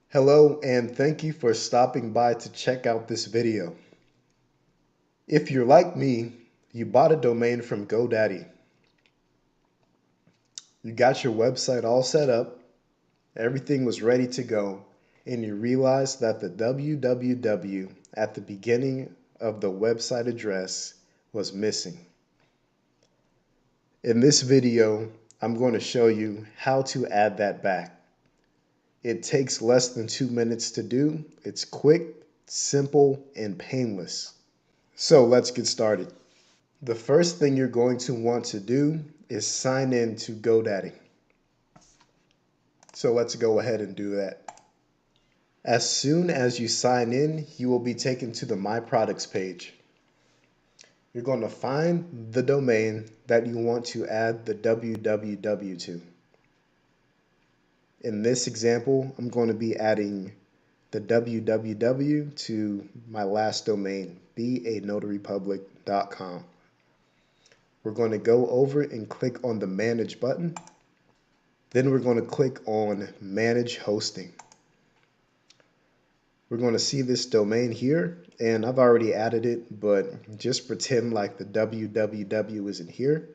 Hello, and thank you for stopping by to check out this video. If you're like me, you bought a domain from GoDaddy. You got your website all set up, everything was ready to go, and you realized that the www at the beginning of the website address was missing. In this video, I'm going to show you how to add that back. It takes less than 2 minutes to do. It's quick, simple, and painless. So let's get started. The first thing you're going to want to do is sign in to GoDaddy. So let's go ahead and do that. As soon as you sign in, you will be taken to the My Products page. You're going to find the domain that you want to add the www to. In this example, I'm going to be adding the www to my last domain, beanotarypublic.com. We're going to go over and click on the Manage button. Then we're going to click on Manage Hosting. We're going to see this domain here, and I've already added it, but just pretend like the www isn't here.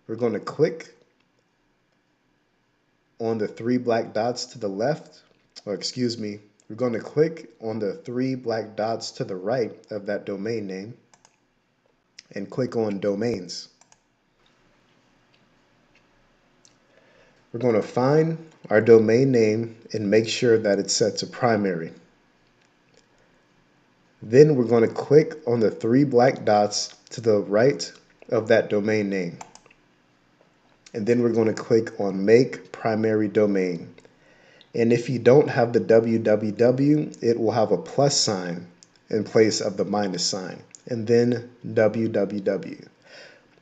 We're going to click on the three black dots to the left, we're going to click on the three black dots to the right of that domain name and click on Domains. We're going to find our domain name and make sure that it's set to primary. Then we're going to click on the three black dots to the right of that domain name. And then we're going to click on Make Primary Domain. And if you don't have the www, it will have a plus sign in place of the minus sign, and then www.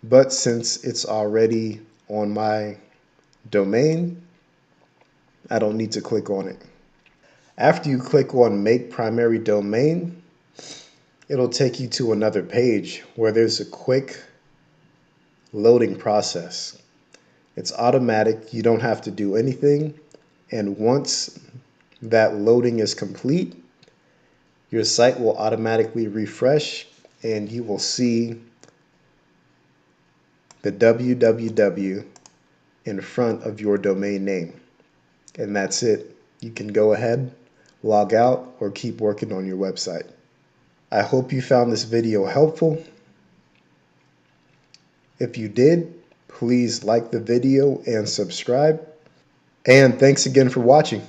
But since it's already on my domain, I don't need to click on it. After you click on Make Primary Domain, it'll take you to another page where there's a quick loading process. It's automatic, you don't have to do anything, and once that loading is complete, your site will automatically refresh and you will see the www in front of your domain name. And that's it. You can go ahead, log out, or keep working on your website. I hope you found this video helpful. If you did, please like the video and subscribe. And thanks again for watching.